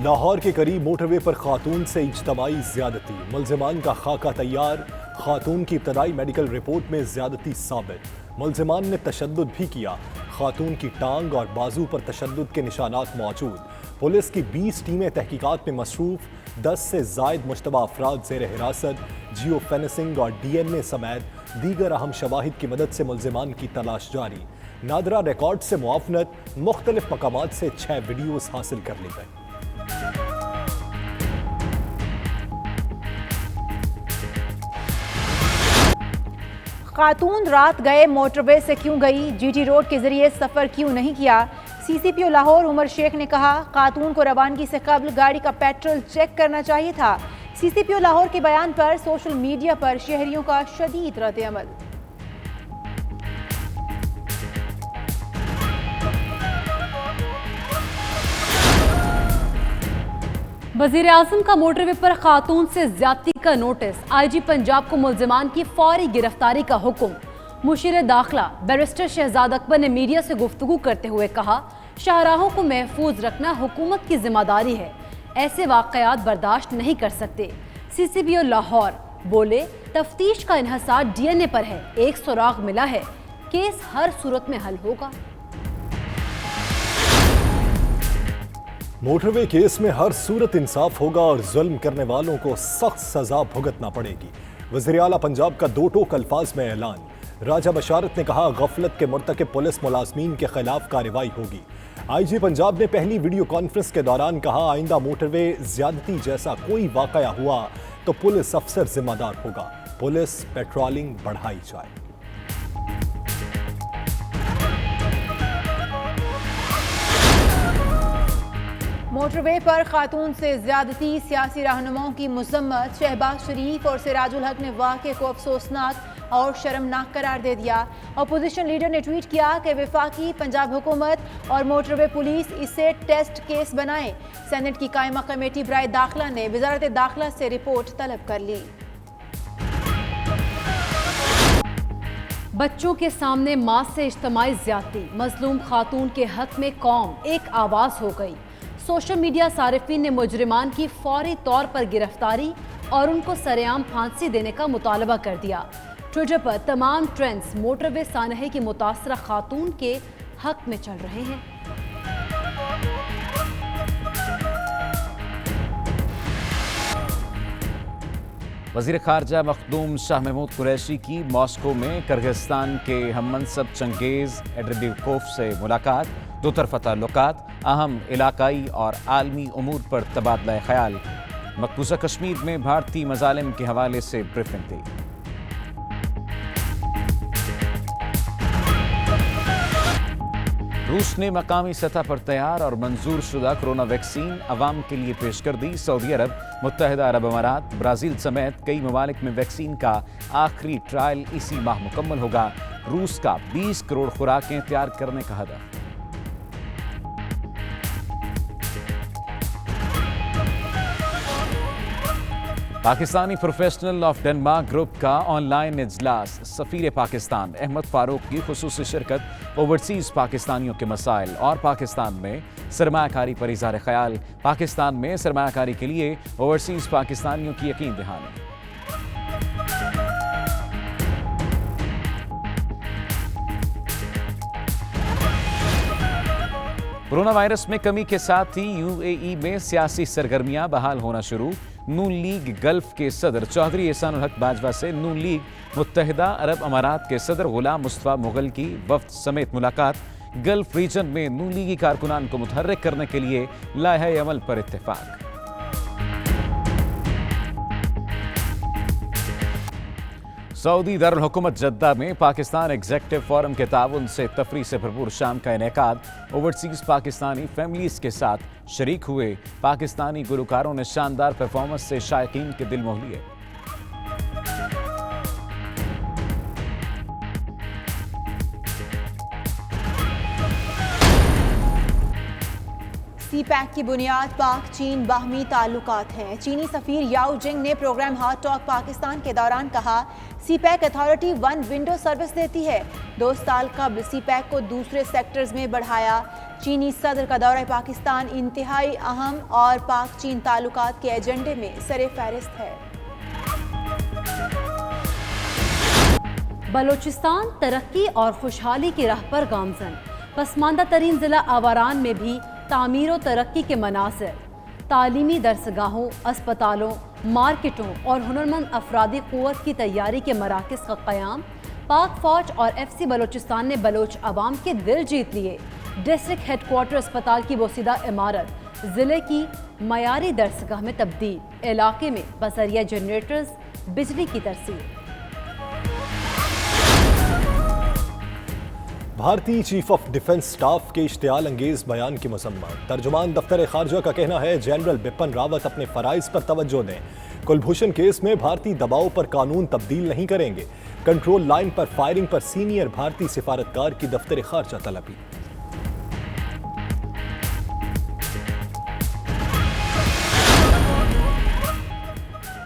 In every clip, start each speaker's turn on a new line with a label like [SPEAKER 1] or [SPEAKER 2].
[SPEAKER 1] लाहौर के करीब मोटरवे पर खातून से इज्तमाई ज्यादती, मुल्जिमान का खाका तैयार। खातून की इब्तदाई मेडिकल रिपोर्ट में ज्यादती साबित। मुल्जिमान ने तशद्दुद भी किया। खातून की टांग और बाजू पर तशद्दुद के निशानात मौजूद। पुलिस की 20 टीमें तहकीकात में मसरूफ। 10 से जायद मुश्तबा अफराद ज़ेर हिरासत। जियो फेंसिंग और DNA समेत दीगर अहम शवाहिद की मदद से मुल्जिमान की तलाश जारी। नादरा रिकॉर्ड से मुआवनत, मुख्तलिफ मकामात से 6 वीडियोज हासिल कर ली गई।
[SPEAKER 2] खातून रात गए मोटरवे से क्यों गई, GT रोड के जरिए सफर क्यों नहीं किया। CCPO लाहौर उमर शेख ने कहा, खातून को रवानगी से कबल गाड़ी का पेट्रोल चेक करना चाहिए था। CCPO लाहौर के बयान पर सोशल मीडिया पर शहरियों का शदीद रद्द-ए-अमल।
[SPEAKER 3] वज़ीर आज़म का मोटरवे पर खातून से ज्यादती का नोटिस। IG पंजाब को मुल्जिमान की फौरी गिरफ्तारी का हुक्म। मुशीर दाखिला बैरिस्टर शहजाद अकबर ने मीडिया से गुफ्तगू करते हुए कहा, शाहराहों को महफूज रखना हुकूमत की जिम्मेदारी है, ऐसे वाक़यात बर्दाश्त नहीं कर सकते। CCPO लाहौर बोले, तफ्तीश का इन्हसार DNA पर है, एक सुराग मिला है, केस हर सूरत में हल होगा।
[SPEAKER 1] मोटरवे केस में हर सूरत इंसाफ होगा और जुल्म करने वालों को सख्त सजा भुगतना पड़ेगी। वज़ीर आला पंजाब का दो टोक अल्फाज में ऐलान। राजा बशारत ने कहा, गफलत के मुर्तकिब पुलिस मुलाजमीन के खिलाफ कार्रवाई होगी। IG पंजाब ने पहली वीडियो कॉन्फ्रेंस के दौरान कहा, आइंदा मोटरवे ज्यादती जैसा कोई वाकया हुआ तो पुलिस अफसर जिम्मेदार होगा। पुलिस पेट्रोलिंग बढ़ाई जाए।
[SPEAKER 2] मोटरवे पर खातून से ज्यादती, सियासी रहनुमाओं की मजम्मत। शहबाज शरीफ और सिराजुल हक ने वाक़े को अफसोसनाक और शर्मनाक करार दे दिया। अपोजिशन लीडर ने ट्वीट किया कि वफाकी पंजाब हुकूमत और मोटरवे पुलिस इसे टेस्ट केस बनाए। सेनेट की कायमा कमेटी बराए दाखिला ने वजारत दाखिला से रिपोर्ट तलब कर ली।
[SPEAKER 3] बच्चों के सामने मां से इज्तमाई ज्यादती, मजलूम खातून के हक में कौम एक आवाज हो गई। सोशल मीडिया सारिफीन ने मुजरिमान की फौरी तौर पर गिरफ्तारी और उनको सरेआम फांसी देने का मुतालबा कर दिया। ट्विटर पर तमाम ट्रेंड्स मोटरवे सानहे की मुतासरा खातून के हक में चल रहे हैं।
[SPEAKER 4] वज़ीर ख़ारजा मखदूम शाह महमूद कुरैशी की मॉस्को में किर्गिस्तान के हममनसब चंगेज़ एड्रेबिकोव से मुलाकात। दो तरफ़ा ताल्लुकात, अहम इलाकाई और आलमी उमूर पर तबादला ख्याल। मकबूजा कश्मीर में भारतीय मज़ालिम के हवाले से ब्रीफिंग दी। रूस ने मकामी सतह पर तैयार और मंजूर शुदा कोरोना वैक्सीन अवाम के लिए पेश कर दी। सऊदी अरब, मुत्तहिदा अरब अमारात, ब्राज़ील समेत कई ममालिक में वैक्सीन का आखिरी ट्रायल इसी माह मुकम्मल होगा। रूस का 20 करोड़ खुराकें तैयार करने का हदफ। Pakistani professional of Denmark group का ऑनलाइन इजलास। सफीर पाकिस्तान अहमद फारूक की खुसूसी शिरकत। ओवरसीज़ पाकिस्तानियों के मसाइल और पाकिस्तान में सरमायाकारी पर इज़हार ख्याल। पाकिस्तान में सरमायाकारी के लिए ओवरसीज़ पाकिस्तानियों की यकीन दहानी। कोरोना वायरस में कमी के साथ ही UAE में सियासी सरगर्मियां बहाल होना शुरू। नून लीग गल्फ के सदर चौधरी एहसानुल हक बाजवा से नून लीग मुत्तहिदा अरब अमारात के सदर गुलाम मुस्तफा मुगल की वफ्द समेत मुलाकात। गल्फ रीजन में नून लीगी कारकुनान को मुतहर्रिक करने के लिए लाहे अमल पर इत्तेफाक। सऊदी दारुल हुकूमत जद्दा में पाकिस्तान एग्जीक्यूटिव फोरम के ताउन से तफरीह से भरपूर शाम का इनेकाद। ओवरसीज़ पाकिस्तानी फैमिलीज के साथ शरीक हुए पाकिस्तानी गुलकारों ने शानदार परफॉर्मेंस से शायकीन के दिल मोह लिए।
[SPEAKER 2] CPEC की बुनियाद पाक चीन बाहमी ताल्लुकात हैं। चीनी सफीर याओ जिंग ने प्रोग्राम हॉट टॉक पाकिस्तान के दौरान कहा, CPEC authority one window service देती है। 2 साल कबल CPEC को दूसरे सेक्टर्स में बढ़ाया। चीनी सदर का दौरा पाकिस्तान इंतहाई अहम और पाक चीन ताल्लुकात के एजेंडे में सरे फहरिस्त है।
[SPEAKER 3] बलोचिस्तान तरक्की और खुशहाली की राह पर गामजन। पसमानदा तरीन जिला आवारान में भी तामीर और तरक्की के मनासिर, तालीमी दरसगाहों, अस्पतालों, मार्केटों और हुनरमंद अफरादी क़ुव्वत की तैयारी के मराकज़ का क़याम। पाक फ़ौज और FC बलोचिस्तान ने बलोच अवाम के दिल जीत लिए। डिस्ट्रिक्ट हेडक्वार्टर अस्पताल की बोसीदा इमारत ज़िले की मयारी दरसगाह में तब्दील। इलाके में बसरिया जनरेटर्स, बिजली की तरसील।
[SPEAKER 1] भारतीय चीफ ऑफ डिफेंस स्टाफ के इश्तियाल अंगेज बयान की मजम्मत। तर्जुमान दफ्तर खारजा का कहना है जनरल बिपिन रावत अपने फराइज पर तवज्जो दें। कुलभूषण केस में भारतीय दबाव पर कानून तब्दील नहीं करेंगे। कंट्रोल लाइन पर फायरिंग पर सीनियर भारतीय सिफारतकार की दफ्तर खारजा तलबी।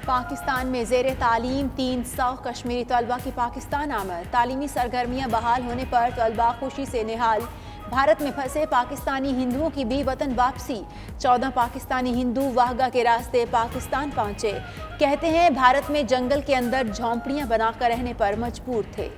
[SPEAKER 2] पाकिस्तान में ज़ेरे तालीम 300 कश्मीरी तलबा की पाकिस्तान आमद। तालीमी सरगर्मियाँ बहाल होने पर तलबा खुशी से निहाल। भारत में फंसे पाकिस्तानी हिंदुओं की भी वतन वापसी। 14 पाकिस्तानी हिंदू वाहगा के रास्ते पाकिस्तान पहुंचे। कहते हैं भारत में जंगल के अंदर झोंपड़ियां बनाकर रहने पर मजबूर थे।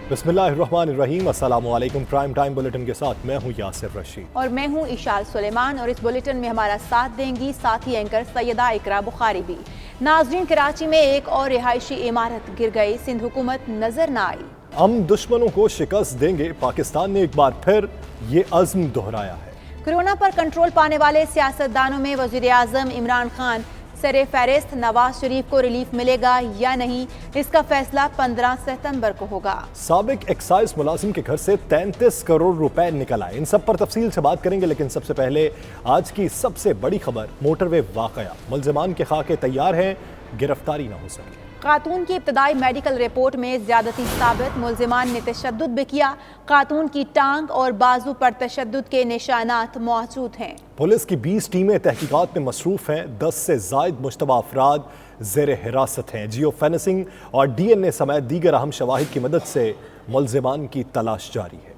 [SPEAKER 1] बिस्मिल्लाहिर्रहमानिर्रहीम। अस्सलाम वालेकुम। प्राइम टाइम बुलेटिन के साथ मैं हूं यासिर रशीद
[SPEAKER 2] और मैं हूं इशाल सुलेमान और इस बुलेटिन में हमारा साथ देंगी साथी एंकर सैयदा इकरा बुखारी भी। नाजरीन, कराची में एक और रिहायशी इमारत गिर गई। सिंध हुकूमत नजर न आई।
[SPEAKER 1] हम दुश्मनों को शिकस्त देंगे। पाकिस्तान ने एक बार फिर ये अज़्म दोहराया है।
[SPEAKER 2] कोरोना पर कंट्रोल पाने वाले सियासतदानों में वज़ीर आज़म इमरान खान सरे फहरिस्त। नवाज शरीफ को रिलीफ मिलेगा या नहीं, इसका फैसला 15 सितंबर को होगा।
[SPEAKER 1] साबिक एक्साइज मुलाजिम के घर से 33 करोड़ रुपए निकल आए। इन सब पर तफसील से बात करेंगे, लेकिन सबसे पहले आज की सबसे बड़ी खबर मोटरवे वाकया। मुल्जिमान के खाके तैयार हैं, गिरफ्तारी न हो सकी।
[SPEAKER 2] खातून की इब्तदाई मेडिकल रिपोर्ट में ज्यादती साबित। मुल्जिमान ने तशद्दुद भी किया। खातून की टांग और बाजू पर तशद्दुद के निशानात मौजूद हैं।
[SPEAKER 1] पुलिस की 20 टीमें तहकीकात में मसरूफ हैं। 10 से जायद मुश्तबा अफराद ज़ेर हिरासत हैं। जियो फेंसिंग और DNA समेत दीगर अहम शवाहिद की मदद से मुल्जिमान की तलाश जारी है।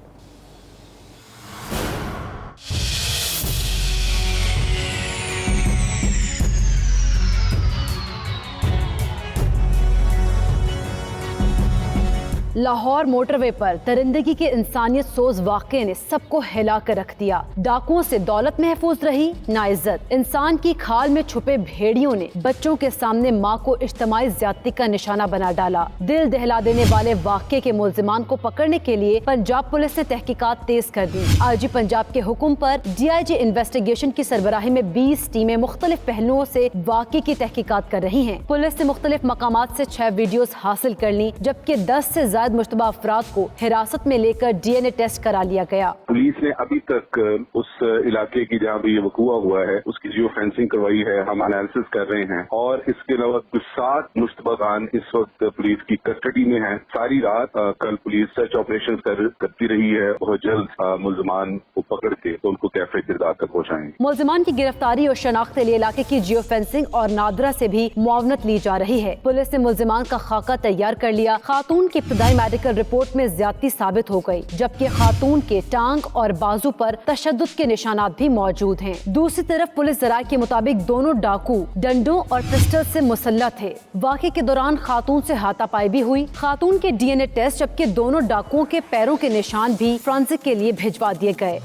[SPEAKER 3] लाहौर मोटरवे पर दरिंदगी के इंसानियत सोज वाक़े ने सबको हिला कर रख दिया। डाकुओं से दौलत महफूज रही, ना इज्जत। इंसान की खाल में छुपे भेड़ियों ने बच्चों के सामने माँ को इज्तिमाई ज्यादती का निशाना बना डाला। दिल दहला देने वाले वाक़े के मुल्जिमान को पकड़ने के लिए पंजाब पुलिस ने तहकीकात तेज कर दी। IG पंजाब के हुक्म पर DIG इन्वेस्टिगेशन की सरबराही में 20 टीमें मुख्तलिफ पहलुओं से वाक़े की तहकीकात कर रही हैं। पुलिस ने मुख्तलिफ मकामात से 6 वीडियोस हासिल कर ली, जबकि 10 से ज्यादा मुश्तबा अफराद को हिरासत में लेकर DNA टेस्ट करा लिया गया।
[SPEAKER 5] पुलिस ने अभी तक उस इलाके की जहाँ भी ये वकूआ हुआ है उसकी जियो फेंसिंग करवाई है। हम एनालिसिस कर रहे हैं और इसके अलावा कुछ 7 मुश्तबागान इस वक्त पुलिस की कस्टडी में हैं। सारी रात कल पुलिस सर्च ऑपरेशन करती रही है। बहुत जल्द मुल्जिमान को पकड़ के तो उनको कैफे किरदार तक पहुँचाएंगे।
[SPEAKER 3] मुल्जिमान की गिरफ्तारी और शनाख्त के लिए इलाके की जियो फेंसिंग और नादरा से भी मुआवनत ली जा रही है। पुलिस ने मुल्जिमान का खाका तैयार कर लिया। खातून की इब्तदाई मेडिकल रिपोर्ट में ज्यादती साबित हो गई, जबकि खातून के टांग और बाजू पर तशद्दुद के निशानात भी मौजूद हैं। दूसरी तरफ पुलिस जराये के मुताबिक दोनों डाकू डंडों और पिस्टल से मुसल्लह थे। वाक़े के दौरान खातून से हाथापाई भी हुई। खातून के DNA टेस्ट, जबकि दोनों डाकुओं के पैरों के निशान भी फोरेंसिक के लिए भिजवा दिए गए।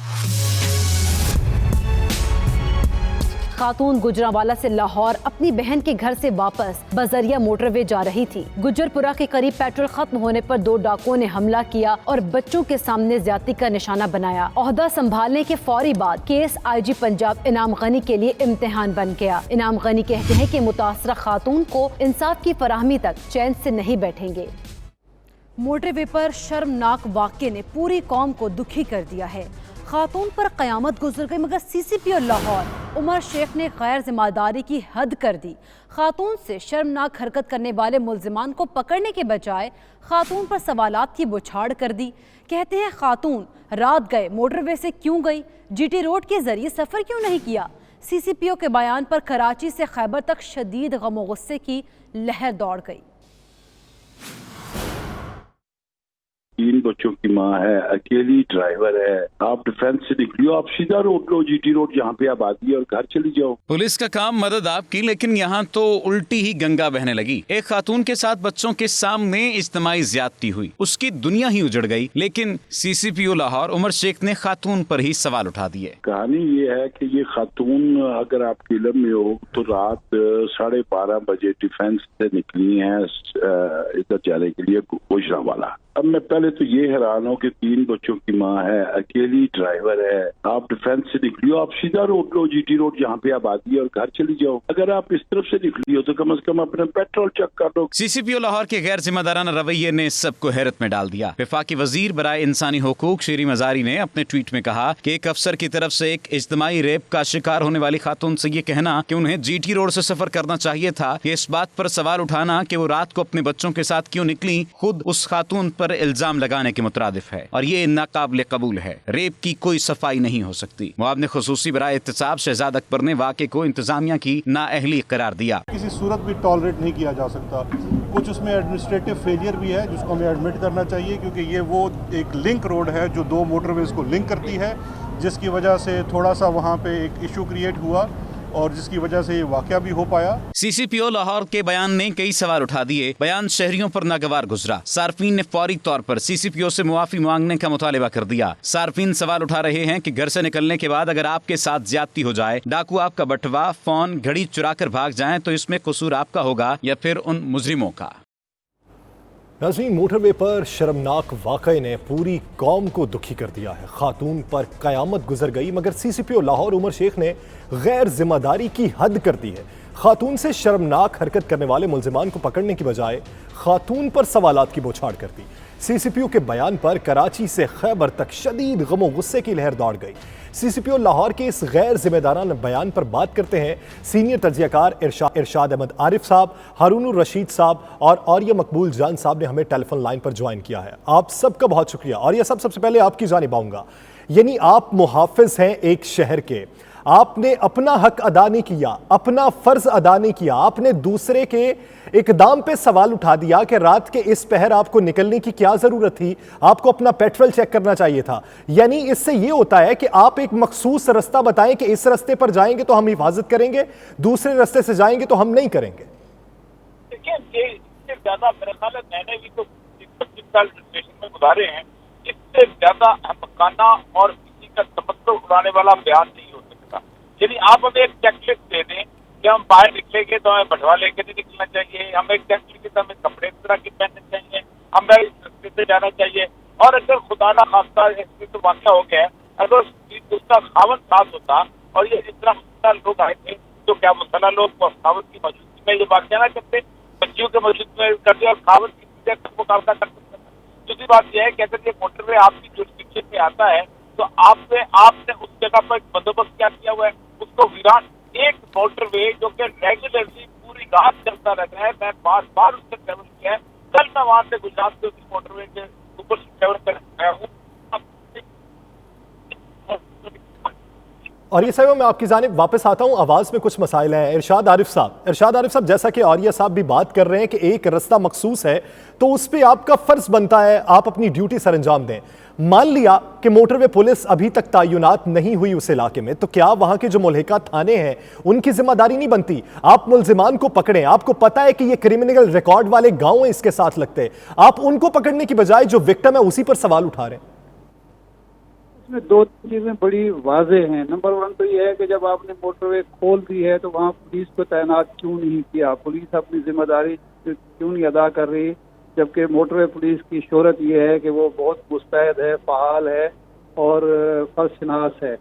[SPEAKER 3] खातून गुजरांवाला से लाहौर अपनी बहन के घर से वापस बजरिया मोटरवे जा रही थी। गुजरपुरा के करीब पेट्रोल खत्म होने पर 2 डाकुओं ने हमला किया और बच्चों के सामने ज्यादती का निशाना बनाया। ओहदा संभालने के फौरी बाद केस IG पंजाब इनाम गनी के लिए इम्तिहान बन गया। इनाम गनी कहते हैं कि मुतासरा खातून को इंसाफ की फराहमी तक चैन से नहीं बैठेंगे। मोटरवे पर शर्मनाक वाक़े ने पूरी कौम को दुखी कर दिया है। खातून पर क़यामत गुजर गई, मगर CCP और लाहौर उमर शेख ने गैर जिम्मेदारी की हद कर दी। खातून से शर्मनाक हरकत करने वाले मुल्जिमान को पकड़ने के बजाय खातून पर सवालात की बौछार कर दी। कहते हैं खातून रात गए मोटरवे से क्यों गई, GT रोड के जरिए सफ़र क्यों नहीं किया। सीसीपीओ के बयान पर कराची से खैबर तक शदीद गम गुस्से की लहर दौड़ गई।
[SPEAKER 6] 3 बच्चों की माँ है, अकेली ड्राइवर है, आप डिफेंस से निकलियो, आप सीधा रोड लो, जीटी रोड जहाँ पे आबादी है, और घर चली जाओ।
[SPEAKER 4] पुलिस का काम मदद आपकी, लेकिन यहाँ तो उल्टी ही गंगा बहने लगी। एक खातून के साथ बच्चों के सामने इज्तिमाई ज्यादती हुई, उसकी दुनिया ही उजड़ गई, लेकिन सीसीपीओ लाहौर उमर शेख ने खातून पर ही सवाल उठा दिए।
[SPEAKER 6] कहानी ये है कि ये खातून अगर आपके इल्म में हो तो रात 12:30 बजे डिफेंस से निकली हैं इधर जाने के लिए गुजरांवाला। अब मैं पहले तो ये हैरान हूँ कि 3 बच्चों की माँ है, अकेली ड्राइवर है, आप डिफेंस से निकलियो, आप सीधा रोड लो, जीटी रोड जहाँ पे आबादी है, और घर चली जाओ। अगर आप इस तरफ से निकली हो तो कम से कम अपना पेट्रोल चेक कर लो।
[SPEAKER 4] सीसीपीओ लाहौर के गैर जिम्मेदाराना रवैये ने सबको हैरत में डाल दिया। वफाकी वजीर बराए इंसानी हुकूक शीरी मजारी ने अपने ट्वीट में कहा कि एक अफसर की तरफ से एक इज्तिमाई रेप का शिकार होने वाली खातून से ये कहना कि उन्हें जीटी रोड से सफर करना चाहिए था, ये इस बात पर सवाल उठाना कि वो रात को अपने बच्चों के साथ क्यों निकली, खुद उस खातून पर इल्जाम लगाने के मुतरादिफ है और ये नाकाबिले कबूल है। रेप की कोई सफाई नहीं हो सकती। मुआवने खुसूसी बराए एहतसाब शहजाद अकबर ने वाक़े को इंतजामिया की नाअहली करार दिया।
[SPEAKER 7] किसी सूरत भी टॉलरेट नहीं किया जा सकता। कुछ उसमें एडमिनिस्ट्रेटिव फेलियर भी है जिसको हमें एडमिट करना चाहिए, क्योंकि ये वो एक लिंक रोड है जो 2 मोटरवेज को लिंक करती है, जिसकी वजह से थोड़ा सा वहाँ पे एक इशू क्रिएट हुआ और जिसकी वजह से ये वाकया भी हो पाया।
[SPEAKER 4] सीसीपीओ लाहौर के बयान ने कई सवाल उठा दिए। बयान शहरियों पर नागवार गुजरा। सार्फिन ने फौरी तौर पर सीसीपीओ से मुआफी मांगने का मुतालिबा कर दिया। सार्फिन सवाल उठा रहे हैं कि घर से निकलने के बाद अगर आपके साथ ज्यादती हो जाए, डाकू आपका बटवा, फोन, घड़ी चुरा कर भाग जाए, तो इसमें कसूर आपका होगा या फिर उन मुजरिमों का।
[SPEAKER 1] नाज़रीन, मोटरवे पर शर्मनाक वाक़ये ने पूरी कौम को दुखी कर दिया है। खातून पर कयामत गुजर गई, मगर सीसीपीओ लाहौर उमर शेख ने गैर जिम्मेदारी की हद कर दी है। खातून से शर्मनाक हरकत करने वाले मुल्जिमान को पकड़ने की बजाय खातून पर सवालात की बौछार कर दी। सीसीपीओ के बयान पर कराची से खैबर तक शदीद गम और गुस्से की लहर दौड़ गई। सीसीपीओ लाहौर के इस गैर जिम्मेदाराना बयान पर बात करते हैं सीनियर तजियाकार इरशाद अहमद आरिफ साहब, हारून रशीद साहब और आर्या मकबूल जान साहब ने हमें टेलीफोन लाइन पर ज्वाइन किया है। आप सबका बहुत शुक्रिया। आर्या साहब, सबसे पहले आपकी जानिब आऊंगा। यानी आप मुहाफिज हैं एक शहर के, आपने अपना हक अदा नहीं किया, अपना फर्ज अदा नहीं किया, आपने दूसरे के इकदाम पे सवाल उठा दिया कि रात के इस पहर आपको निकलने की क्या जरूरत थी, आपको अपना पेट्रोल चेक करना चाहिए था। यानी इससे ये होता है कि आप एक मखसूस रास्ता बताएं कि इस रास्ते पर जाएंगे तो हम हिफाजत करेंगे, दूसरे रास्ते से जाएंगे तो हम नहीं करेंगे।
[SPEAKER 8] देखिए, इससे ज्यादा मेरा ख्याल है मैंने भी तो 25 साल स्टेशन में गुजारे हैं, इससे ज्यादा अहमकाना और किसी का तमत्तो उड़ाने वाला बयान नहीं हो सकता। यदि आप हमें एक चेकलिस्ट दे दें कि हम बाहर निकलेंगे तो हमें बटवा लेके नहीं निकलना चाहिए, हमें एक चेकलिस्ट हमें कपड़े इस तरह के पहनने चाहिए, हमें इस रास्ते से जाना चाहिए, और अगर खुदा ना खास्ता तो वाक़या हो गया, अगर उसका खावन साथ होता और ये जितना लोग आए थे तो क्या मुसल्ला लोग खावन की मौजूदगी में ये वाक़या ना करते, बच्चियों के मौजूदगी में करते और खावन की मुकाबला कर सकते। दूसरी बात यह है कि अगर ये मोटरवे आपकी जुरिस्डिक्शन में आता है तो आपने उस जगह पर बंदोबस्त क्या किया हुआ है, उसको वीरान एक मोटरवे जो कि रेगुलरली पूरी रात चलता रहता है, मैं बार उससे ट्रेवल किया है। कल मैं वहां से गुजरात से उसी मोटरवे के ऊपर से ट्रेवल कर आया हूँ।
[SPEAKER 1] और ये साहब, मैं आपकी जानिब वापस आता हूँ, आवाज़ में कुछ मसाइल हैं। इरशाद आरिफ साहब, जैसा कि आर्या साहब भी बात कर रहे हैं कि एक रास्ता मखसूस है तो उस पर आपका फ़र्ज बनता है आप अपनी ड्यूटी सर अंजाम दें। मान लिया कि मोटरवे पुलिस अभी तक तैनात नहीं हुई उस इलाके में, तो क्या वहाँ के जो मुल्हिका थाने हैं उनकी जिम्मेदारी नहीं बनती? आप मुल्जिमान को पकड़ें, आपको पता है कि ये क्रिमिनल रिकॉर्ड वाले गाँव इसके साथ लगते हैं, आप उनको पकड़ने की बजाय जो विक्टिम है उसी पर सवाल उठा रहे हैं।
[SPEAKER 9] इसमें 2 चीजें बड़ी वाजे हैं। नंबर 1 तो ये है कि जब आपने मोटरवे खोल दी है तो वहाँ पुलिस को तैनात क्यों नहीं किया, पुलिस अपनी जिम्मेदारी क्यों नहीं अदा कर रही, जबकि मोटरवे पुलिस की शोहरत ये है कि वो बहुत मुस्तैद है, फ़आल है और फर्शनास है।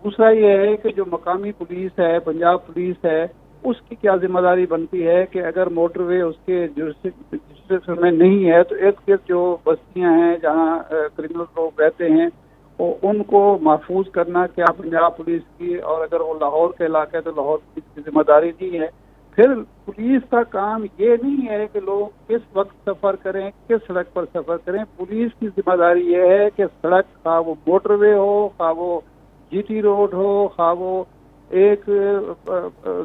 [SPEAKER 9] दूसरा ये है कि जो मकामी पुलिस है, पंजाब पुलिस है, उसकी क्या जिम्मेदारी बनती है कि अगर मोटरवे उसके जुरिस्डिक्शन में नहीं है तो इर्द गिर्द जो बस्तियाँ हैं जहाँ क्रिमिनल लोग रहते हैं उनको महफूज करना क्या पंजाब पुलिस की, और अगर वो लाहौर के इलाके है तो लाहौर पुलिस की जिम्मेदारी नहीं है। फिर पुलिस का काम ये नहीं है कि लोग किस वक्त सफर करें, किस सड़क पर सफर करें। पुलिस की जिम्मेदारी ये है कि सड़क खा वो मोटरवे हो, खा वो जीटी रोड हो, खा वो एक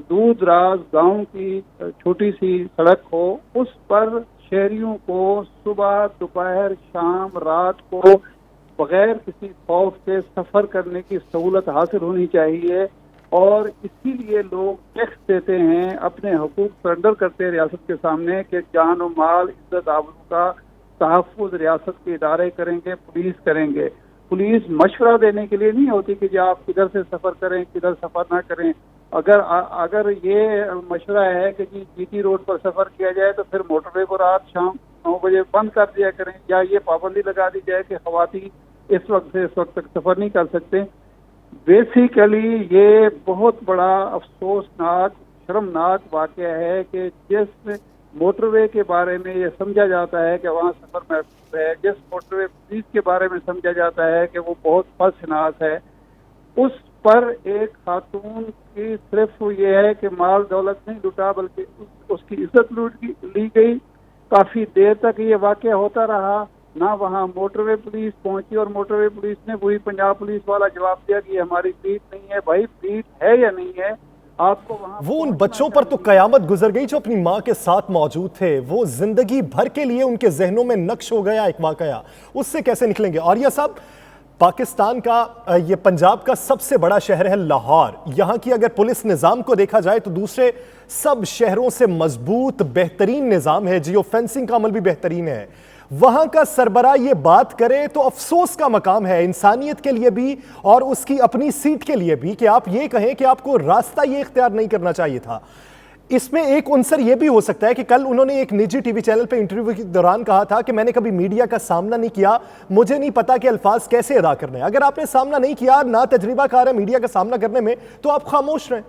[SPEAKER 9] दूर दराज गांव की छोटी सी सड़क हो, उस पर शहरियों को सुबह दोपहर शाम रात को बगैर किसी खौफ के सफर करने की सहूलत हासिल होनी चाहिए। और इसीलिए लोग टैक्स देते हैं, अपने हकूक सरेंडर करते हैं रियासत के सामने कि जान और माल इज्जत आबरू का तहफ़्फ़ुज़ रियासत के इदारे करेंगे, पुलिस करेंगे। पुलिस मशवरा देने के लिए नहीं होती कि जो आप किधर से सफ़र करें किधर सफ़र ना करें। अगर ये मशवरा है कि जी जीटी रोड पर सफ़र किया जाए तो फिर मोटरवे को रात शाम 9 बजे बंद कर दिया करें, या ये पाबंदी लगा दी जाए कि ख़वातीन इस वक्त से इस वक्त तक सफ़र नहीं कर सकते। बेसिकली ये बहुत बड़ा अफसोसनाक शर्मनाक वाक़या है कि जिस मोटरवे के बारे में ये समझा जाता है कि वहाँ सफ़र महफूज है, जिस मोटरवे पुलिस के बारे में समझा जाता है कि वो बहुत फसनास है, उस पर एक खातून की सिर्फ ये है कि माल दौलत नहीं लुटा बल्कि उसकी इज्जत ली गई। काफ़ी देर तक ये वाक़या होता रहा, ना वहाँ मोटरवे पुलिस पहुंची और मोटरवे पुलिस ने वही पंजाब पुलिस वाला जवाब दिया कि हमारी पीठ नहीं है। भाई पीठ है या नहीं है, आपको वहाँ
[SPEAKER 1] वो उन बच्चों पर तो कयामत गुजर गई जो अपनी माँ के साथ मौजूद थे। वो जिंदगी भर के लिए उनके जहनों में नक्श हो गया एक वाकया, उससे कैसे निकलेंगे। और यह सब पाकिस्तान का, ये पंजाब का सबसे बड़ा शहर है लाहौर। यहाँ की अगर पुलिस निज़ाम को देखा जाए तो दूसरे सब शहरों से मजबूत बेहतरीन निज़ाम है, जियो फेंसिंग का अमल भी बेहतरीन है। वहां का सरबराह ये बात करे तो अफसोस का मकाम है इंसानियत के लिए भी और उसकी अपनी सीट के लिए भी कि आप ये कहें कि आपको रास्ता ये इख्तियार नहीं करना चाहिए था। इसमें एक अंसर यह भी हो सकता है कि कल उन्होंने एक निजी टीवी चैनल पे इंटरव्यू के दौरान कहा था कि मैंने कभी मीडिया का सामना नहीं किया, मुझे नहीं पता कि अल्फाज कैसे अदा करने हैं। अगर आपने सामना नहीं किया, ना तजर्बाकार है मीडिया का सामना करने में, तो आप खामोश रहें।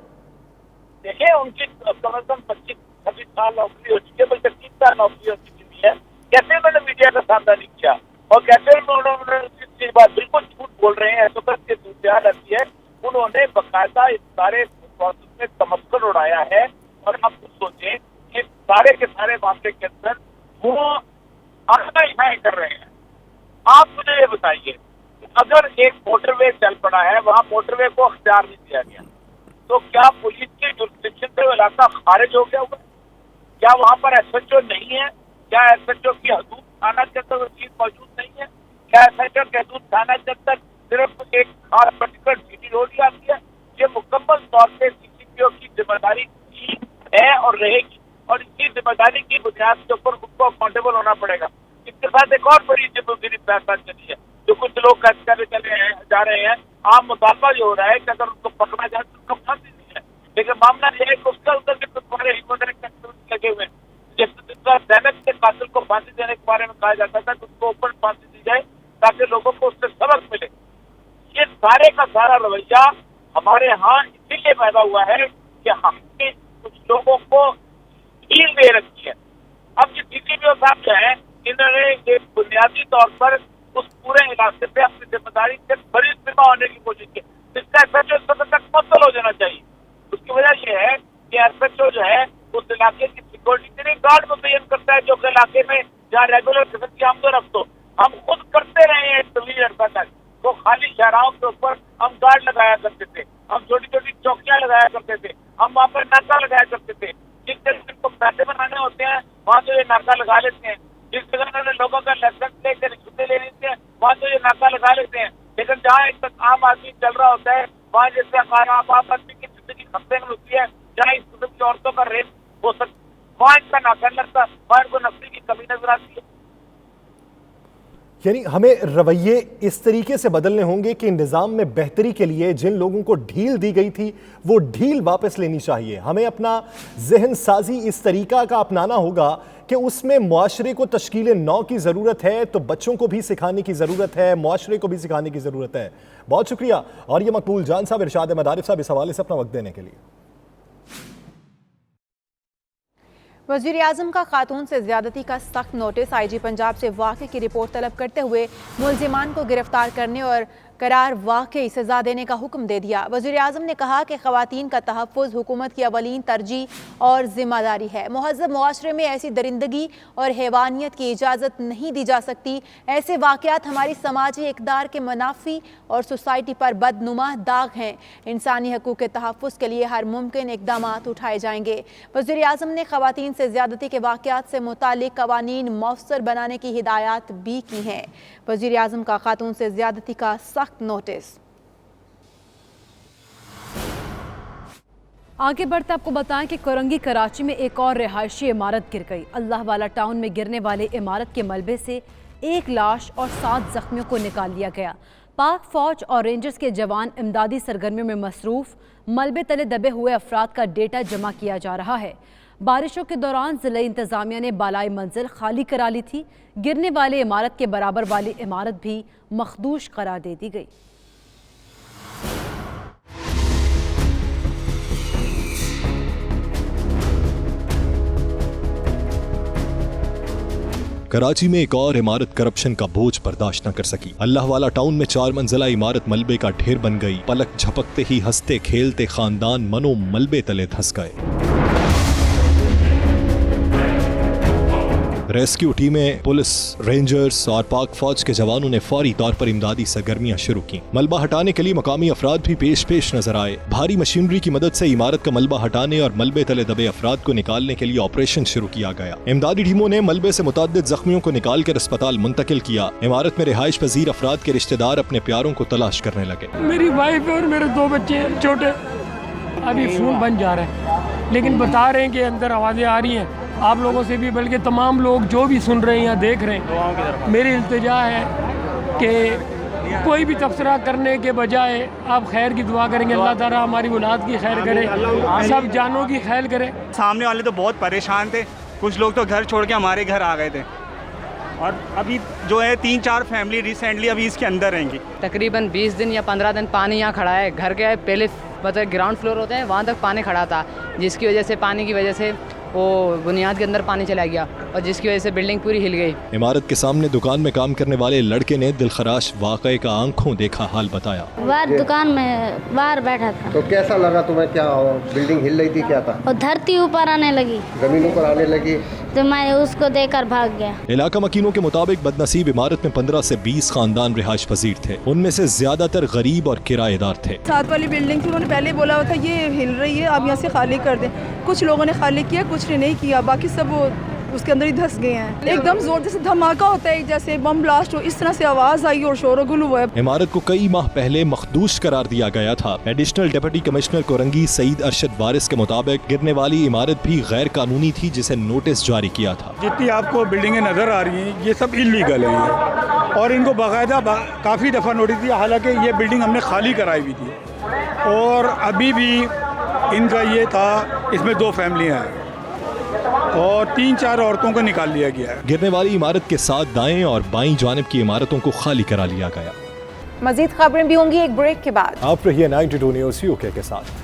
[SPEAKER 8] देखिए उनकी कम से कम 25-26 साल नौकरी हो चुकी है, बल्कि 30 साल नौकरी हो चुकी है। कैसे उन्होंने मीडिया का सामना नहीं किया और कैसे उन्होंने बात बिल्कुल झूठ बोल रहे हैं, ऐसा करके सूरत आती है। उन्होंने बकायदा इस सारे प्रोसेस में तमस्कुर उड़ाया है। और अब सोचें कि सारे के सारे मामले के अंदर वो आना इशाए कर रहे हैं। आप मुझे ये बताइए, अगर एक मोटरवे चल पड़ा है, वहाँ मोटरवे को अख्तियार नहीं दिया गया, तो क्या पुलिस के जुरिस्डिक्शन से वो इलाका खारिज हो गया हुआ? क्या वहाँ पर SHO नहीं है? क्या SHO की हदूद थाना के अंदर वो चीज मौजूद नहीं है? क्या SHO के हदूद थाना के अंदर सिर्फ एक खास पर्टिकुलर जीटी रोड ही आती है? ये मुकम्मल तौर पे CCPO की जिम्मेदारी है और रहेगी, और इसी जिम्मेदारी की बुनियाद के ऊपर उनको अकाउंटेबल होना पड़ेगा। इसके साथ एक और बड़ी जिम्मेदारी पैसा चली है, जो कुछ लोग चले जा रहे हैं। आम मुतालबा जो हो रहा है कि अगर उनको पकड़ा जाए तो उनको फांसी दी जाए, लेकिन मामला यह है कि उसका उधर के कुछ बड़े लगे हुए हैं। जिस तरह दैनिक के कातिल को फांसी देने के बारे में कहा जाता था कि उसको ऊपर फांसी दी जाए ताकि लोगों को उससे सबक मिले। ये सारे का सारा रवैया हमारे यहाँ इसीलिए पैदा हुआ है कि हमने कुछ लोगों को ढील दे रखी है। अब ये CCPO साहब जो है, इन्होंने एक बुनियादी तौर पर उस पूरे इलाके पे अपनी जिम्मेदारी से बड़ी सीमा होने की कोशिश की। इसका SHO तक मुअत्तल हो जाना चाहिए। उसकी वजह यह है कि SHO जो है उस इलाके की सिक्योरिटी के लिए गार्ड मुतय्यन करता है, जो इलाके में जहाँ रेगुलर किस्म की आमदोरफ्त हो। हम खुद करते रहे हैं तवील अर्सा तक, तो खाली शहराओं के ऊपर हम गार्ड लगाया करते थे, हम छोटी छोटी चौकियां लगाया करते थे, हम वहाँ पर नाका लगाया करते थे। जिस जगह को पैसे बनाने होते हैं वहाँ तो ये नाका लगा लेते हैं, जिस जगह उन्होंने लोगों का लाइसेंस लेकर रिश्वतें ले लेते हैं वहाँ तो ये नाका लगा लेते हैं। लेकिन जहाँ एक तक आम आदमी चल रहा होता है, वहाँ जैसे हमारा आम आदमी की जिंदगी खतरे में होती है, जहाँ इस किस्म की औरतों का रेप हो सकता, वहाँ इनका नाका लगता, वहाँ इनको नफरी की कमी नजर आती है।
[SPEAKER 1] यानी हमें रवैये इस तरीके से बदलने होंगे कि निज़ाम में बेहतरी के लिए जिन लोगों को ढील दी गई थी वो ढील वापस लेनी चाहिए। हमें अपना जहन साजी इस तरीका का अपनाना होगा कि उसमें मुआशरे को तश्कील नौ की ज़रूरत है, तो बच्चों को भी सिखाने की ज़रूरत है, मुआशरे को भी सिखाने की ज़रूरत है। बहुत शुक्रिया। और ये मकबूल जान साहब, इरशाद मदारिफ साहब, इस हवाले से अपना वक्त देने के लिए।
[SPEAKER 2] वज़ीर-ए-आज़म का खातून से ज़्यादती का सख्त नोटिस। IG पंजाब से वाक़े की रिपोर्ट तलब करते हुए मुलजिमान को गिरफ्तार करने और करार वाकई सजा देने का हुक्म दे दिया। वज़ीर आज़म ने कहा कि ख़वातीन का तहफ़्फ़ुज़ हुकूमत की अवलीन तरजीह और ज़िम्मेदारी है। मुहज़्ज़ब मुआशरे में ऐसी दरिंदगी और हैवानियत की इजाज़त नहीं दी जा सकती। ऐसे वाक़यात हमारी समाजी इक़दार के मुनाफ़ी और सोसाइटी पर बदनुमा दाग हैं। इंसानी हकूक़ के तहफ़्फ़ुज़ के लिए हर मुमकिन इक़दामात उठाए जाएंगे। वज़ीर आज़म ने ख़वातीन से ज़्यादती के वाक़यात से मुताल्लिक़ क़वानीन मौसर बनाने की हिदायत भी की हैं। वज़ीर आज़म का ख़ातून से ज़्यादती का सख्त नोटिस।
[SPEAKER 3] आगे बढ़ते आपको बताएं कि कोरंगी कराची में एक और रिहायशी इमारत गिर गई। अल्लाह वाला टाउन में गिरने वाले इमारत के मलबे से एक लाश और 7 जख्मियों को निकाल लिया गया। पाक फौज और रेंजर्स के जवान इमदादी सरगर्मियों में मसरूफ। मलबे तले दबे हुए अफराद का डेटा जमा किया जा रहा है। बारिशों के दौरान ज़िला इंतज़ामिया ने बालाई मंजिल खाली करा ली थी। गिरने वाली इमारत के बराबर वाली इमारत भी मखदूश करार दे दी गई।
[SPEAKER 1] कराची में एक और इमारत करप्शन का बोझ बर्दाश्त न कर सकी। अल्लाह वाला टाउन में 4 मंजिला इमारत मलबे का ढेर बन गई। पलक झपकते ही हंसते खेलते खानदान मनो मलबे तले धंस गए। रेस्क्यू टीमें, पुलिस, रेंजर्स और पाक फौज के जवानों ने फौरी तौर पर इमदादी सरगर्मियां शुरू की। मलबा हटाने के लिए मकामी अफराद भी पेश नजर आए। भारी मशीनरी की मदद से इमारत का मलबा हटाने और मलबे तले दबे अफराद को निकालने के लिए ऑपरेशन शुरू किया गया। इमदादी टीमों ने मलबे से मुतअद्दिद जख्मियों को निकाल कर अस्पताल मुंतकिल किया। इमारत में रिहाइश पजीर अफराद के रिश्तेदार अपने प्यारों को तलाश करने लगे।
[SPEAKER 10] मेरी वाइफ और मेरे 2 बच्चे छोटे, अभी फोन बन जा रहे हैं, लेकिन बता रहे हैं कि अंदर आवाज़ें आ रही हैं। आप लोगों से भी, बल्कि तमाम लोग जो भी सुन रहे हैं या देख रहे हैं, मेरी इल्तिजा है कि कोई भी तबसरा करने के बजाय आप खैर की दुआ करेंगे। अल्लाह ताला हमारी औलाद की खैर करे, सब जानों की खैर करे।
[SPEAKER 11] सामने वाले तो बहुत परेशान थे, कुछ लोग तो घर छोड़ के हमारे घर आ गए थे, और अभी जो है 3-4 फैमिली रिसेंटली अभी इसके अंदर रहेंगी।
[SPEAKER 12] तकरीबन 20 दिन या 15 दिन पानी यहाँ खड़ा है। घर के पहले मतलब ग्राउंड फ्लोर होते हैं, वहाँ तक पानी खड़ा था, जिसकी वजह से पानी की वजह से वो बुनियाद के अंदर पानी चला गया और जिसकी वजह से बिल्डिंग पूरी हिल गई।
[SPEAKER 1] इमारत के सामने दुकान में काम करने वाले लड़के ने दिलखराश वाक़े का आंखों देखा हाल बताया।
[SPEAKER 13] बाहर दुकान में बाहर बैठा था।
[SPEAKER 14] तो कैसा लगा तुम्हें? क्या बिल्डिंग हिल रही थी? क्या था?
[SPEAKER 13] और धरती ऊपर आने लगी,
[SPEAKER 14] जमीन ऊपर आने लगी,
[SPEAKER 13] तो मैं उसको देखकर भाग गया।
[SPEAKER 1] इलाका मकीनों के मुताबिक बदनसीब इमारत में 15 से 20 खानदान रिहाइश पजीर थे। उनमें से ज्यादातर गरीब और किराएदार थे।
[SPEAKER 15] साथ वाली बिल्डिंग थी, उन्होंने पहले बोला हुआ था ये हिल रही है, आप यहाँ से खाली कर दें। कुछ लोगों ने खाली किया, कुछ ने नहीं किया, बाकी सब वो उसके अंदर ही धंस गए हैं। एकदम जोर जैसे धमाका होता है, जैसे बम ब्लास्ट हो, इस तरह से आवाज आई और शोरगुल हुआ है।
[SPEAKER 1] इमारत को कई माह पहले मखदूश करार दिया गया था। Additional deputy commissioner Korangi Saeed Arshad Waris के मुताबिक गिरने वाली इमारत भी गैर कानूनी थी, जिसे नोटिस जारी किया था।
[SPEAKER 16] जितनी आपको बिल्डिंगें नजर आ रही हैं, ये सब इलीगल है और इनको बाकायदा काफी दफा नोटिस दिया। हालांकि ये बिल्डिंग हमने खाली कराई हुई थी और अभी भी इनका ये था, इसमें 2 फैमिलियां हैं और 3-4 औरतों को निकाल लिया गया है।
[SPEAKER 1] गिरने वाली इमारत के साथ दाएं और बाईं जानिब की इमारतों को खाली करा लिया गया।
[SPEAKER 2] मजीद खबरें भी होंगी एक ब्रेक के बाद।
[SPEAKER 1] आप रहिए 92 न्यूज़ यूके के साथ।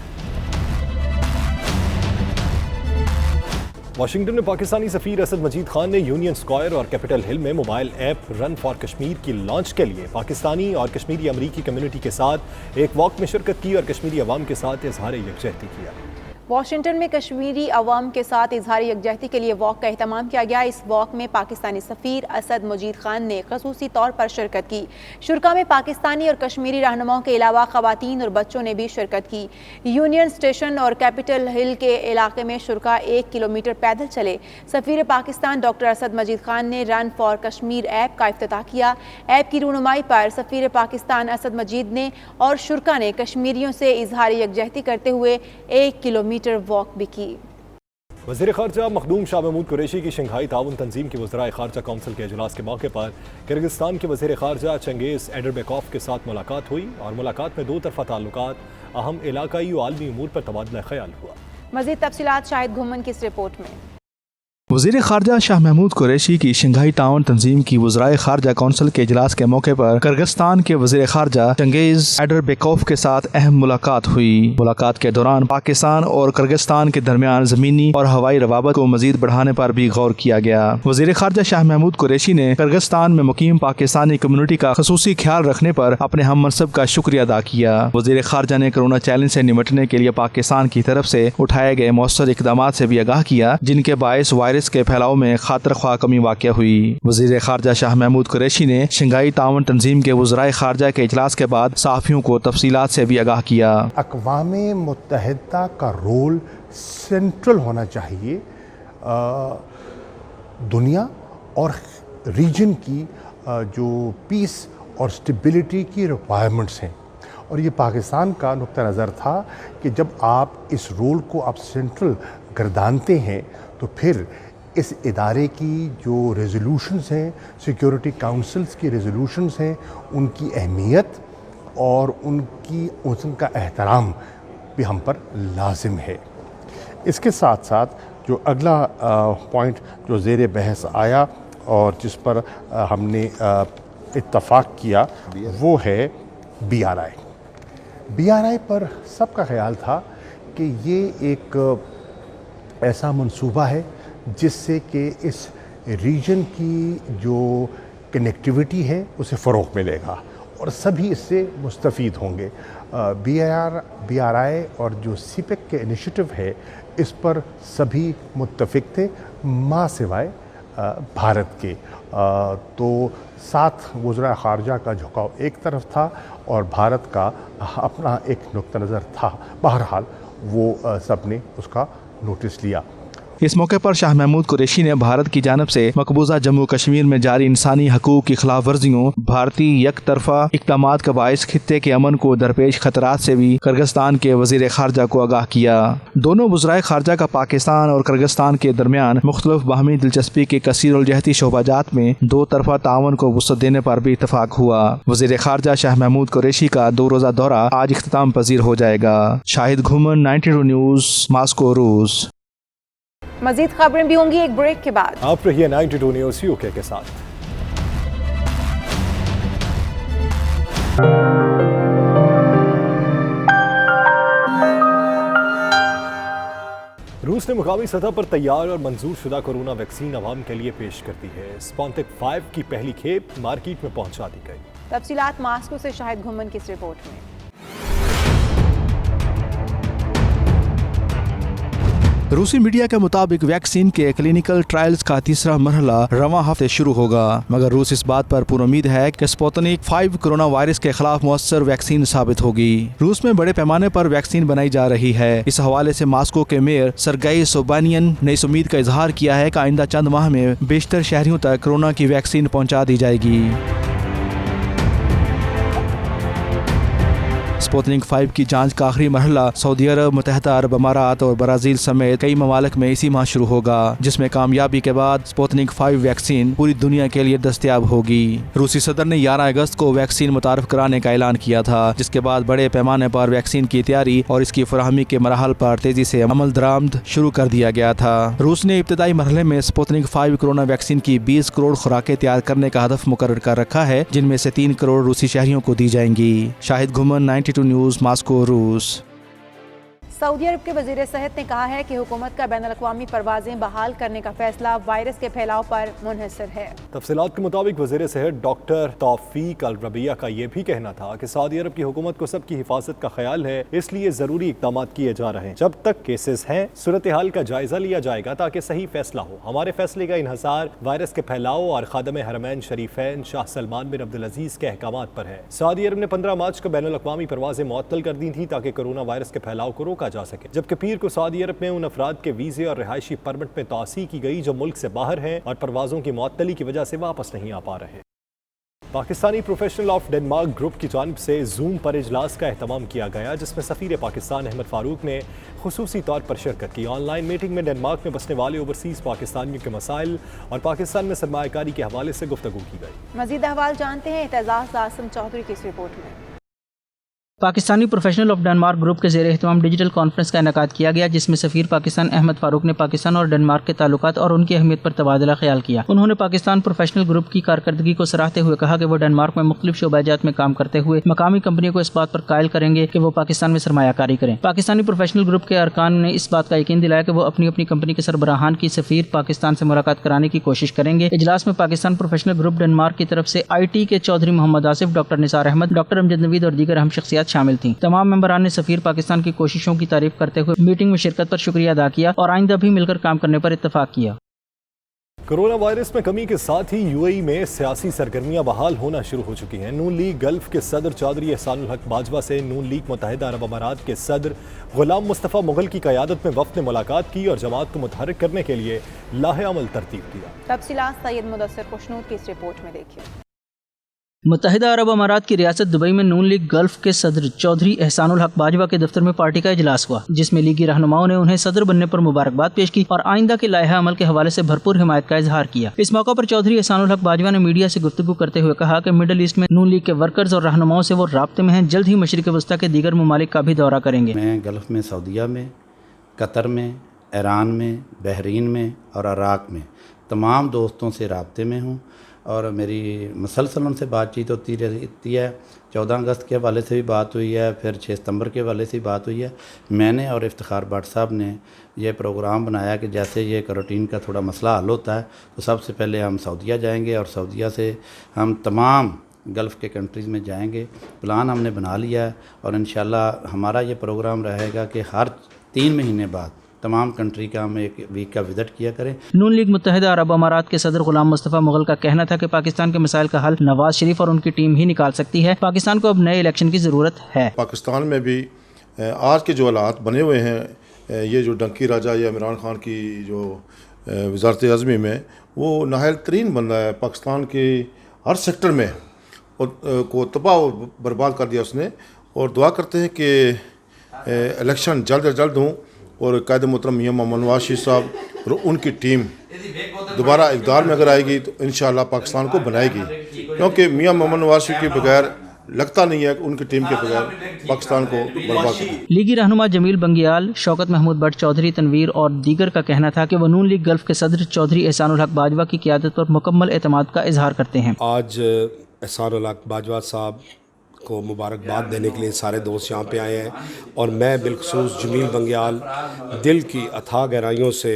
[SPEAKER 1] वाशिंगटन में पाकिस्तानी सफीर असद मजीद खान ने यूनियन स्क्वायर और कैपिटल हिल में mobile app run for Kashmir की लॉन्च के लिए पाकिस्तानी और कश्मीरी अमरीकी कम्युनिटी के साथ एक वॉक में शिरकत की और कश्मीरी अवाम के साथ इजहार यकजहती किया।
[SPEAKER 2] वाशिंगटन में कश्मीरी अवाम के साथ इजहार यकजहती के लिए वॉक का एहतमाम किया गया। इस वॉक में पाकिस्तानी सफ़ीर असद मजीद खान ने ख़ुसूसी तौर पर शिरकत की। शुरका में पाकिस्तानी और कश्मीरी रहनुमाओं के अलावा ख़वातीन और बच्चों ने भी शिरकत की। यूनियन स्टेशन और कैपिटल हिल के इलाके में शुरका 1 किलोमीटर पैदल चले। सफ़ीर पाकिस्तान डॉक्टर असद मजीद खान ने रन फॉर कश्मीर ऐप का इफ्तिताह किया। ऐप की रहनुमाई पर सफ़ीर पाकिस्तान असद मजीद ने और शुरका ने कश्मीरियों से इजहार यकजहती करते हुए 1 किलोमीटर वॉक भी की।
[SPEAKER 1] वज़ीर ख़ारजा मखदूम शाह महमूद कुरैशी की शंघाई ताउन तंजीम की वज़राए ख़ारजा काउंसिल के इजलास के मौके पर किर्गिस्तान के वज़ीर ख़ारजा चंगेज़ एडरबेकॉफ के साथ मुलाकात हुई और मुलाकात में 2 तरफ़ा ताल्लुकात, अहम इलाकाई व आलमी उमूर पर तबादला ख़याल हुआ।
[SPEAKER 2] मज़ीद तफ़सीलात शाहिद घुमन की इस रिपोर्ट में।
[SPEAKER 17] वज़ीर ख़ारजा शाह महमूद कुरैशी की शंघाई ताउन तंजीम की वज़राए ख़ारजा कौंसिल के इजलास के मौके पर किर्गिस्तान के वज़ीर ख़ारजा चंगेज़ एडरबेकोव के साथ अहम मुलाकात हुई। मुलाकात के दौरान पाकिस्तान और किर्गिस्तान के दरमियान ज़मीनी और हवाई रवाबत को मज़ीद बढ़ाने पर भी गौर किया गया। वज़ीर ख़ारजा शाह महमूद कुरैशी ने किर्गिस्तान में मुकीम पाकिस्तानी कम्युनिटी का ख़ुसूसी ख्याल रखने पर अपने हम मनसब का शुक्रिया अदा किया। वज़ीर ख़ारजा ने कोरोना चैलेंज से निपटने के लिए पाकिस्तान की तरफ से उठाए गए मौसर इक़दामात से भी आगाह किया, जिनके बायस वायरस के फैलाव में खातिर ख्वाह कमी वाक़या हुई। वज़ीर ख़ारजा शाह महमूद कुरैशी ने शंघाई ताउन तंजीम के वज़राए ख़ारजा के इजलास के बाद सहाफ़ियों को तफसीलात से भी आगाह किया।
[SPEAKER 18] अक़वामे मुत्तहिदा का रोल सेंट्रल होना चाहिए दुनिया और रीजन की जो पीस और स्टेबिलिटी की रिक्वायरमेंट्स हैं, और ये पाकिस्तान का नुक्ता नज़र था कि जब आप इस रोल को आप सेंट्रल गर्दानते हैं तो फिर इस इदारे की जो रेजोल्यूशंस हैं, सिक्योरिटी काउंसिल्स की रेजोल्यूशंस हैं, उनकी अहमियत और उनका एहतराम भी हम पर लाजिम है। इसके साथ साथ जो अगला पॉइंट जो ज़ेर बहस आया और जिस पर हमने इत्तफाक किया वो है BRI पर सबका ख्याल था कि ये एक ऐसा मंसूबा है जिससे कि इस रीजन की जो कनेक्टिविटी है उसे फ़रोग़ मिलेगा और सभी इससे मुस्तफ़ीद होंगे। BRI और जो CPEC के इनिशिएटिव है इस पर सभी मुत्तफ़िक थे मां सिवाय भारत के। तो साथ वज़राए ख़ारजा का झुकाव एक तरफ था और भारत का अपना एक नुक्ता नज़र था। बहरहाल वो सब ने उसका नोटिस लिया।
[SPEAKER 17] इस मौके पर शाह महमूद कुरैशी ने भारत की जानब से मकबूजा जम्मू कश्मीर में जारी इंसानी हकूक़ की खिलाफ वर्जियों, भारतीय एक तरफा इक़दामात का बायस खित्ते के अमन को दरपेश खतरात से भी किर्गिस्तान के वज़ीर ख़ारजा को आगाह किया। दोनों वज़राए ख़ारजा का पाकिस्तान और किर्गिस्तान के दरमियान मुख्तलिफ बाहमी दिलचस्पी के कसीरुल-जहती शोबाजात में दो तरफा तावन को वुसअत देने पर भी इत्तफाक हुआ। वज़ीर ख़ारजा शाह महमूद कुरैशी का 2 रोज़ा दौरा आज इख्तिताम पजीर हो जाएगा। शाहिद घुमन, 92 न्यूज़, मास्को, रूस।
[SPEAKER 2] मजीद खबरें भी होंगी एक ब्रेक के बाद।
[SPEAKER 1] आप रहिए 92 न्यूज़ UK के साथ। रूस ने मुकामी सतह पर तैयार और मंजूर शुदा कोरोना वैक्सीन अवाम के लिए पेश कर दी है। स्पुतनिक 5 की पहली खेप मार्केट में पहुंचा दी गई।
[SPEAKER 2] तफसीलात मास्को से शाहिद घुमन की इस रिपोर्ट में।
[SPEAKER 17] रूसी मीडिया के मुताबिक वैक्सीन के क्लिनिकल ट्रायल्स का तीसरा मरहला रवां हफ्ते शुरू होगा, मगर रूस इस बात पर पूरी है कि स्पुतनिक 5 कोरोना वायरस के खिलाफ मौसर वैक्सीन साबित होगी। रूस में बड़े पैमाने पर वैक्सीन बनाई जा रही है। इस हवाले से मास्को के मेयर सरगेई सोबानियन ने इस उम्मीद का इजहार किया है कि आइंदा चंद माह में बेशतर शहरियों तक कोरोना की वैक्सीन पहुँचा दी जाएगी। स्पुतनिक 5 की जांच का आखिरी मरहला सऊदी अरब, मुत्तहिदा अरब अमारात और ब्राज़ील समेत कई ममालिक में इसी माह शुरू होगा, जिसमें कामयाबी के बाद स्पुतनिक 5 वैक्सीन पूरी दुनिया के लिए दस्तयाब होगी। रूसी सदर ने 11 अगस्त को वैक्सीन मुतारफ कराने का ऐलान किया था, जिसके बाद बड़े पैमाने पर वैक्सीन की तैयारी और इसकी फराहमी के मराहल पर तेजी से अमल दरामद शुरू कर दिया गया था। रूस ने इब्तदाई मरहले में स्पुतनिक 5 कोरोना वैक्सीन की 20 करोड़ खुराकें तैयार करने का हदफ मुकर्रर कर रखा है, जिनमें से 3 करोड़ रूसी शहरियों को दी जाएंगी। शाहिद घुमन, 92 न्यूज़, मास्को, रूस।
[SPEAKER 2] सऊदी अरब के वजीर सेहत ने कहा है कि हुकूमत का बैनुल-अक़वामी परवाजें बहाल करने का फैसला वायरस के फैलाव पर मुनहसर है।
[SPEAKER 1] तफसीलात के मुताबिक वजीर सेहत डॉक्टर तौफीक अल रबिया का यह भी कहना था कि सऊदी अरब की हुकूमत को सबकी हिफाजत का ख्याल है, इसलिए जरूरी इक़दाम किए जा रहे हैं। जब तक केसेस हैं, सूरत हाल का जायजा लिया जाएगा ताकि सही फैसला हो। हमारे फैसले का इन्हसार वायरस के फैलाव और खादम हरमैन शरीफैन शाह सलमान बिन अब्दुल अजीज के अहकामात पर है। सऊदी अरब ने 15 मार्च को बैनुल-अक़वामी परवाजें मुअत्तल कर दी थी ताकि कोरोना वायरस के फैलाव को रोका जा सके, जबकि पीर को सऊदी अरब में उन अफराद के वीजे और रिहायशी परमिट में तोसी की गई जो मुल्क से बाहर हैं और परवाजों की मुअत्तली की वजह से वापस नहीं आ पा रहे। Pakistani professional of Denmark group की जानिब से जूम पर इजलास का एहतमाम किया गया, जिसमें सफीर पाकिस्तान अहमद फारूक ने खुसूसी तौर पर शिरकत की। ऑनलाइन मीटिंग में डेनमार्क में बसने वाले ओवरसीज पाकिस्तानियों के मसाइल और पाकिस्तान में सरमायाकारी के हवाले से गुफ्तगू की गई।
[SPEAKER 2] मजीद अहवाल जानते हैं एतजाज़ आसम चौधरी की इस रिपोर्ट में।
[SPEAKER 19] Pakistani professional of Denmark group के ज़ेरे एहतमाम डिजिटल कॉन्फ्रेंस का इनेकाद किया गया, जिसमें सफ़ीर पाकिस्तान अहमद फारूक ने पाकिस्तान और डेनमार्क के ताल्लुकात और उनकी अहमियत पर तबादला ख्याल किया। उन्होंने पाकिस्तान प्रोफेशनल ग्रुप की कारकर्दगी को सराहते हुए कहा कि वो डेनमार्क में मुख्तलिफ शोबाजात में काम करते हुए मकामी कंपनियों को इस बात पर कायल करेंगे कि वो पाकिस्तान में सरमायाकारी करें। पाकिस्तानी प्रोफेशनल ग्रुप के अरकान ने इस बात का यकीन दिलाया कि वो अपनी अपनी कंपनी के सरबराहान की सफ़ीर पाकिस्तान से मुलाकात कराने की कोशिश करेंगे। इजलास में पाकिस्तान प्रोफेशनल ग्रुप डेनमार्क की तरफ से IT के चौधरी मोहम्मद आसिफ, डॉक्टर निसार अहमद, डॉक्टर अमजद नवीद और दीगर अहम शख्सियात शामिल थीं। तमाम मेंबरान ने सफ़ीर पाकिस्तान की कोशिशों की तारीफ करते हुए मीटिंग में शिरकत पर शुक्रिया अदा किया और आइंदा भी मिलकर काम करने पर इत्तफाक किया।
[SPEAKER 1] कोरोना वायरस में कमी के साथ ही UAE में सियासी सरगर्मियां बहाल होना शुरू हो चुकी हैं। नून लीग गल्फ के सदर चौधरी एहसानुल हक बाजवा से नून लीग मुत्तहिदा अरब अमारात के सदर गुलाम मुस्तफ़ा मुगल की क़यादत में वफ़द ने मुलाकात की और जमात को मुतहर्रिक करने के लिए लाहे अमल तरतीब दिया।
[SPEAKER 2] तफसीलात सैयद मुदस्सिर खुशनूद की इस रिपोर्ट में देखिए।
[SPEAKER 19] मुत्तहिदा अरब अमारात की रियासत दुबई में नून लीग गल्फ के सदर चौधरी एहसानुल हक बाजवा के दफ्तर में पार्टी का इजलास हुआ, जिसमें लीगी रहनुमाओं ने उन्हें सदर बनने पर मुबारकबाद पेश की और आइंदा के लाइहा अमल के हवाले से भरपूर हिमायत का इजहार किया। इस मौका पर चौधरी एहसानुल हक बाजवा ने मीडिया से गुफ्तगू करते हुए कहा कि मिडल ईस्ट में नून लीग के वर्कर्स और रहनुमाओं से वो राब्ते में हैं, जल्द ही मशरिक़ वस्ता के दीगर ममालिक का भी दौरा करेंगे।
[SPEAKER 20] मैं गल्फ में सऊदीया में, कतर में, ईरान में, बहरीन में और इराक़ में तमाम दोस्तों से राब्ते में हूँ और मेरी मुसलसल उनसे बातचीत होती रहती है। 14 अगस्त के हवाले से भी बात हुई है, फिर 6 सितंबर के हवाले से भी बात हुई है। मैंने और इफ्तिखार भट्ट साहब ने यह प्रोग्राम बनाया कि जैसे ये कैरोटीन का थोड़ा मसला हल होता है तो सबसे पहले हम सऊदीया जाएंगे और सऊदीया से हम तमाम गल्फ़ के कंट्रीज़ में जाएंगे। प्लान हमने बना लिया है और इंशाल्लाह हमारा ये प्रोग्राम रहेगा कि हर 3 महीने बाद तमाम कंट्री का हम 1 वीक का विजिट किया करें।
[SPEAKER 19] नून लीग मुत्तहिदा अरब अमारात के सदर गुलाम मुस्तफ़ा मुगल का कहना था कि पाकिस्तान के मसाइल का हल नवाज शरीफ और उनकी टीम ही निकाल सकती है। पाकिस्तान को अब नए इलेक्शन की ज़रूरत है।
[SPEAKER 21] पाकिस्तान में भी आज के जो हालात बने हुए हैं, ये जो डंकी राजा या इमरान खान की जो वज़ारत आज़मी में, वो नाहल तरीन बंदा है। पाकिस्तान के हर सेक्टर में को तबाह बर्बाद कर दिया उसने, और दुआ करते हैं कि इलेक्शन जल्द अज जल्द हों और कायद मोहतरम मियां मोहम्मद नवाज शरीफ साहब और उनकी टीम दोबारा इक़्तिदार में अगर आएगी तो इंशाअल्लाह पाकिस्तान को बनाएगी, क्योंकि मियां मोहम्मद नवाज शरीफ के बगैर लगता नहीं है कि उनकी टीम के बगैर पाकिस्तान को बर्बाद करें।
[SPEAKER 19] लीगी रहनुमा जमील बंगियाल, शौकत महमूद भट्ट चौधरी, तनवीर और दीगर का कहना था कि वह नून लीग गल्फ के सदर चौधरी एहसानुल हक बाजवा की क़यादत पर मुकम्मल एतमाद का इजहार करते हैं।
[SPEAKER 22] आज एहसानुल हक बाजवा साहब को मुबारकबाद देने के लिए सारे दोस्त यहाँ पे आए हैं और मैं बिलखसूस जमील बंगियाल दिल की अथाह गहराइयों से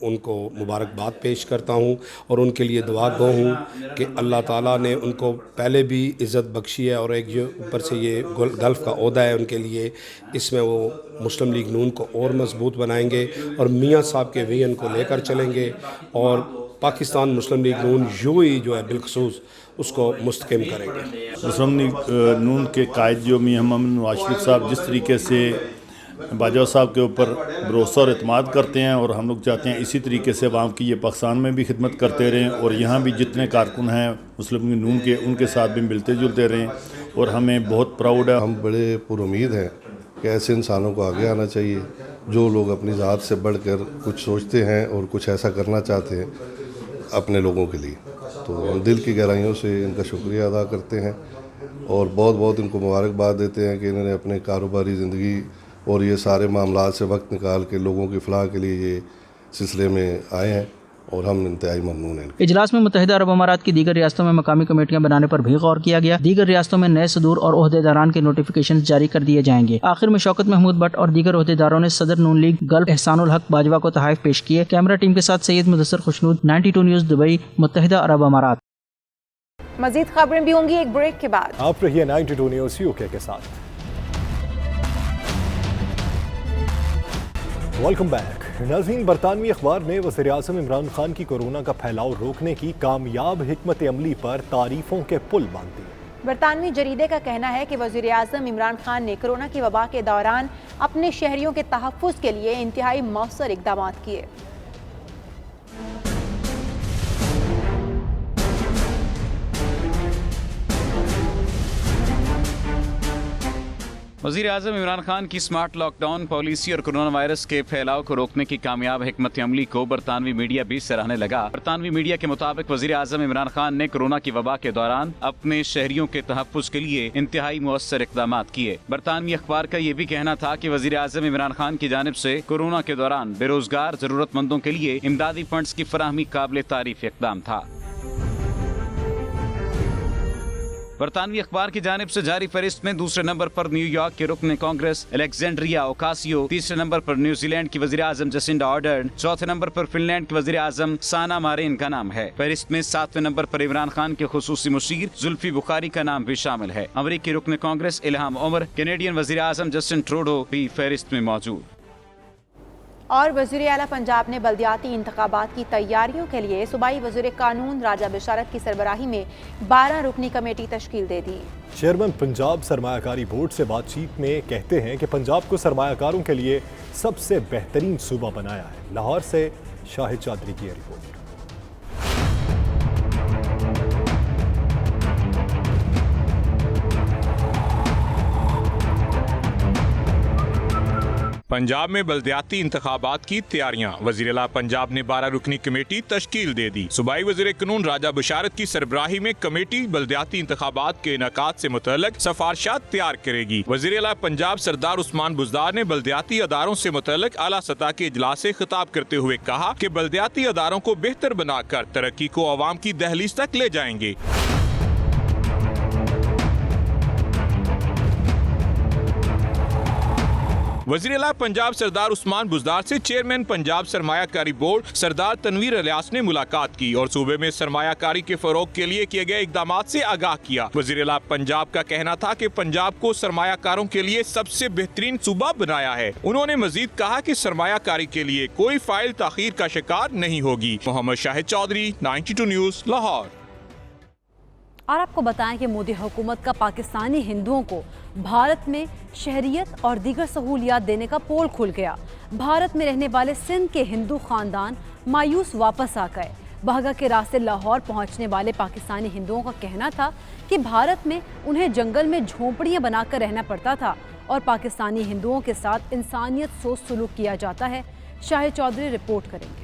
[SPEAKER 22] उनको मुबारकबाद पेश करता हूँ और उनके लिए दुआ गो हूँ कि अल्लाह ताला ने उनको पहले भी इज़्ज़त बख्शी है और एक ये ऊपर से ये गल्फ़ का ओहदा है उनके लिए, इसमें वो मुस्लिम लीग नून को और मजबूत बनाएंगे और मियाँ साहब के विजन को लेकर चलेंगे और पाकिस्तान मुस्लिम लीग नून UAE जो है बिलखसूस उसको मुस्तकिम करेंगे।
[SPEAKER 23] मुस्लिम लीग नून के कायद जो मियां मोहम्मद नवाज शरीफ साहब जिस तरीके से बाजवा साहब के ऊपर भरोसा और एतमाद करते हैं और हम लोग चाहते हैं इसी तरीके से अवाम की ये पाकिस्तान में भी खिदमत करते रहें और यहाँ भी जितने कारकुन हैं मुस्लिम लीग नून के उनके साथ भी मिलते जुलते रहें और हमें बहुत प्राउड है।
[SPEAKER 21] हम बड़े पुरुमीद हैं कि ऐसे इंसानों को आगे आना चाहिए जो लोग अपनी ज़ात से बढ़कर कुछ सोचते हैं और कुछ ऐसा करना चाहते हैं अपने लोगों के लिए। तो हम दिल की गहराइयों से इनका शुक्रिया अदा करते हैं और बहुत बहुत इनको मुबारकबाद देते हैं कि इन्होंने अपने कारोबारी ज़िंदगी और ये सारे मामलात से वक्त निकाल के लोगों की फलाह के लिए ये सिलसिले में आए हैं और हम इंतहाई ममनून हैं।
[SPEAKER 19] इजलास में मुत्तहिदा अरब अमारात की दीगर रियासतों में मकामी कमेटियां बनाने पर भी गौर किया गया। दीगर रियासतों में नए सदूर और ओहदेदारान के नोटिफिकेशन जारी कर दिए जाएंगे। आखिर में शौकत महमूद भट्ट और दीगर ओहदेदारों ने सदर नून लीग गल्फ एहसानुल हक बाजवा को तोहफ़े पेश किए। कैमरा टीम के साथ सैयद मुदस्सिर खुशनूद, 92 न्यूज़, दुबई, मुत्तहिदा अरब अमारात।
[SPEAKER 2] मजीद खबरें भी होंगी एक ब्रेक के बाद।
[SPEAKER 1] आप रहिए 92 न्यूज़ UK के साथ। Welcome back. नाज़रीन, बरतानवी अखबार ने वज़ीर-ए-आज़म इमरान खान की कोरोना का फैलाव रोकने की कामयाब हिकमत अमली पर तारीफों के पुल बांध दिए।
[SPEAKER 2] बरतानवी जरीदे का कहना है कि वज़ीर-ए-आज़म इमरान खान ने कोरोना की वबा के दौरान अपने शहरियों के तहफ़्फ़ुज़ के लिए इंतहाई मौसर इक़दाम किए।
[SPEAKER 4] वज़ीर आज़म इमरान खान की स्मार्ट लॉकडाउन पॉलिसी और कोरोना वायरस के फैलाव को रोकने की कामयाब हिकमत अमली को बरतानवी मीडिया भी सराहने लगा। बरतानवी मीडिया के मुताबिक वज़ीर आज़म इमरान खान ने कोरोना की वबा के दौरान अपने शहरियों के तहफ़्फ़ुज़ के लिए इंतहाई मुअस्सर इक़दाम किए। बरतानवी अखबार का ये भी कहना था कि वज़ीर आज़म इमरान खान की जानिब से कोरोना के दौरान बेरोजगार जरूरतमंदों के लिए इमदादी फंड्स की फराहमी काबिल तारीफ इक़दाम था। बरतानवी अखबार की जानिब से जारी फहरिस्त में दूसरे नंबर पर न्यूयॉर्क के रुकन कांग्रेस अलेक्जेंड्रिया ओकासियो, तीसरे नंबर पर न्यूजीलैंड की वज़ीर आज़म जसिंडा आर्डर्न, चौथे नंबर पर फिनलैंड की वज़ीर आज़म साना मारिन का नाम है। फहरिस्त में 7वें नंबर पर इमरान खान के खुसूसी मुशीर जुल्फी बुखारी का नाम भी शामिल है। अमरीकी रुकन कांग्रेस इल्हाम उमर, कैनेडियन वज़ीर आज़म जस्टिन ट्रूडो भी फहरिस्त में मौजूद।
[SPEAKER 2] और वज़ीर आला पंजाब ने बल्दियाती इंतखाबात की तैयारियों के लिए सूबाई वज़ीर कानून राजा बिशारत की सरबराही में 12 रुकनी कमेटी तश्कील दे दी।
[SPEAKER 1] चेयरमैन पंजाब सरमायाकारी बोर्ड से बातचीत में कहते हैं कि पंजाब को सरमायाकारों के लिए सबसे बेहतरीन सूबा बनाया है। लाहौर से शाहिद चौधरी की रिपोर्ट।
[SPEAKER 5] पंजाब में बल्दियाती इंतखाबात की तैयारियां। वज़ीर आला पंजाब ने 12 रुकनी कमेटी तश्कील दे दी। सूबाई वज़ीर कानून राजा बिशारत की सरबराही में कमेटी बल्दियाती इंतखाबात के इनेकाद से मुतल्लिक सिफारिशात तैयार करेगी। वज़ीर आला पंजाब सरदार उस्मान बुज़दार ने बल्दियाती अदारों से मुतल्लिक आला सतह के इजलास से खिताब करते हुए कहा कि बल्दियाती अदारों को बेहतर बनाकर तरक्की को अवाम की दहलीज तक ले जाएंगे। वज़ीर आला पंजाब सरदार उस्मान बुज़दार से चेयरमैन पंजाब सरमायाकारी बोर्ड सरदार तनवीर इलियास ने मुलाकात की और सूबे में सरमायाकारी के फरोग के लिए किए गए इकदामात से आगाह किया। वज़ीर आला पंजाब का कहना था कि पंजाब को सरमायाकारों के लिए सबसे बेहतरीन सूबा बनाया है। उन्होंने मजीद कहा कि सरमायाकारी के लिए कोई फाइल ताखीर का शिकार नहीं होगी। मोहम्मद शाहिद चौधरी, 92 न्यूज़, लाहौर।
[SPEAKER 3] और आपको बताएं कि मोदी हुकूमत का पाकिस्तानी हिंदुओं को भारत में शहरियत और दीगर सहूलियात देने का पोल खुल गया। भारत में रहने वाले सिंध के हिंदू खानदान मायूस वापस आ गए। बहगा के रास्ते लाहौर पहुंचने वाले पाकिस्तानी हिंदुओं का कहना था कि भारत में उन्हें जंगल में झोंपड़ियां बनाकर रहना पड़ता था और पाकिस्तानी हिंदुओं के साथ इंसानियत सोच सलूक किया जाता है। शाहिद चौधरी रिपोर्ट करेंगे।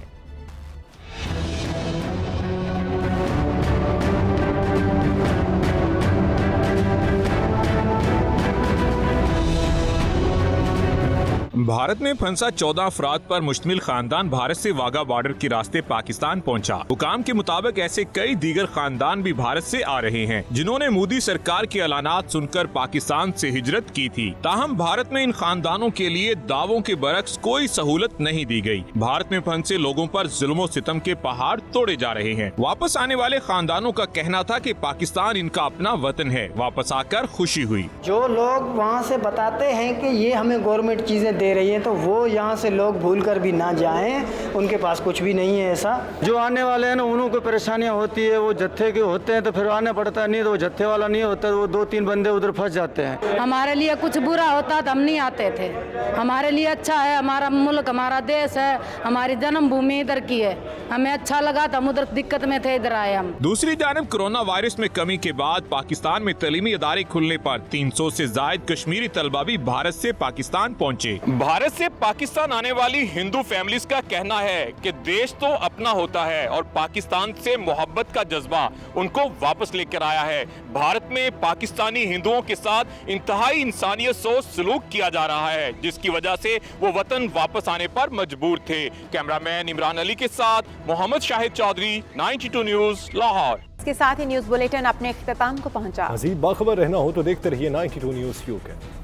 [SPEAKER 5] भारत में फंसा 14 अफराद पर मुश्तमिल खानदान भारत से वाघा बॉर्डर के रास्ते पाकिस्तान पहुंचा। हुकाम के मुताबिक ऐसे कई दीगर खानदान भी भारत से आ रहे हैं जिन्होंने मोदी सरकार के ऐलानात सुनकर पाकिस्तान से हिजरत की थी। ताहम भारत में इन खानदानों के लिए दावों के बरक्स कोई सहूलत नहीं दी गई। भारत में फंसे लोगों पर जुल्म सितम के पहाड़ तोड़े जा रहे हैं। वापस आने वाले खानदानों का कहना था कि पाकिस्तान इनका अपना वतन है। वापस आकर खुशी हुई।
[SPEAKER 6] जो लोग वहाँ से बताते हैं कि ये हमें गवर्नमेंट चीजें दे रही है तो वो यहाँ से लोग भूल कर भी ना जाएं, उनके पास कुछ भी नहीं है। ऐसा जो आने वाले हैं ना उन्हों को परेशानियाँ होती है। वो जत्थे के होते हैं तो फिर आने पड़ता है, नहीं तो वो जत्थे वाला नहीं होता, वो 2-3 बंदे उधर फंस जाते हैं।
[SPEAKER 7] हमारे लिए कुछ बुरा होता तो हम नहीं आते थे। हमारे लिए अच्छा है, हमारा मुल्क हमारा देश है, हमारी जन्मभूमि इधर की है, हमें अच्छा लगा तो हम उधर दिक्कत में थे, इधर आए हम।
[SPEAKER 5] दूसरी जानब कोरोना वायरस में कमी के बाद पाकिस्तान में तलीमी इदारे खुलने पर 300 से जायद कश्मीरी तलबा भी भारत से पाकिस्तान पहुँचे। भारत से पाकिस्तान आने वाली हिंदू फैमिलीज का कहना है कि देश तो अपना होता है और पाकिस्तान से मोहब्बत का जज्बा उनको वापस लेकर आया है। भारत में पाकिस्तानी हिंदुओं के साथ इंतहाई इंसानियत सोच सलूक किया जा रहा है, जिसकी वजह से वो वतन वापस आने पर मजबूर थे। कैमरामैन इमरान अली के साथ मोहम्मद शाहिद चौधरी, 92 न्यूज़, लाहौर।
[SPEAKER 2] इसके साथ ही न्यूज़ बुलेटिन अपने इख्तिताम को पहुंचा।
[SPEAKER 1] मज़ीद बाखबर रहना हो तो देखते रहिए 92 न्यूज़ UK।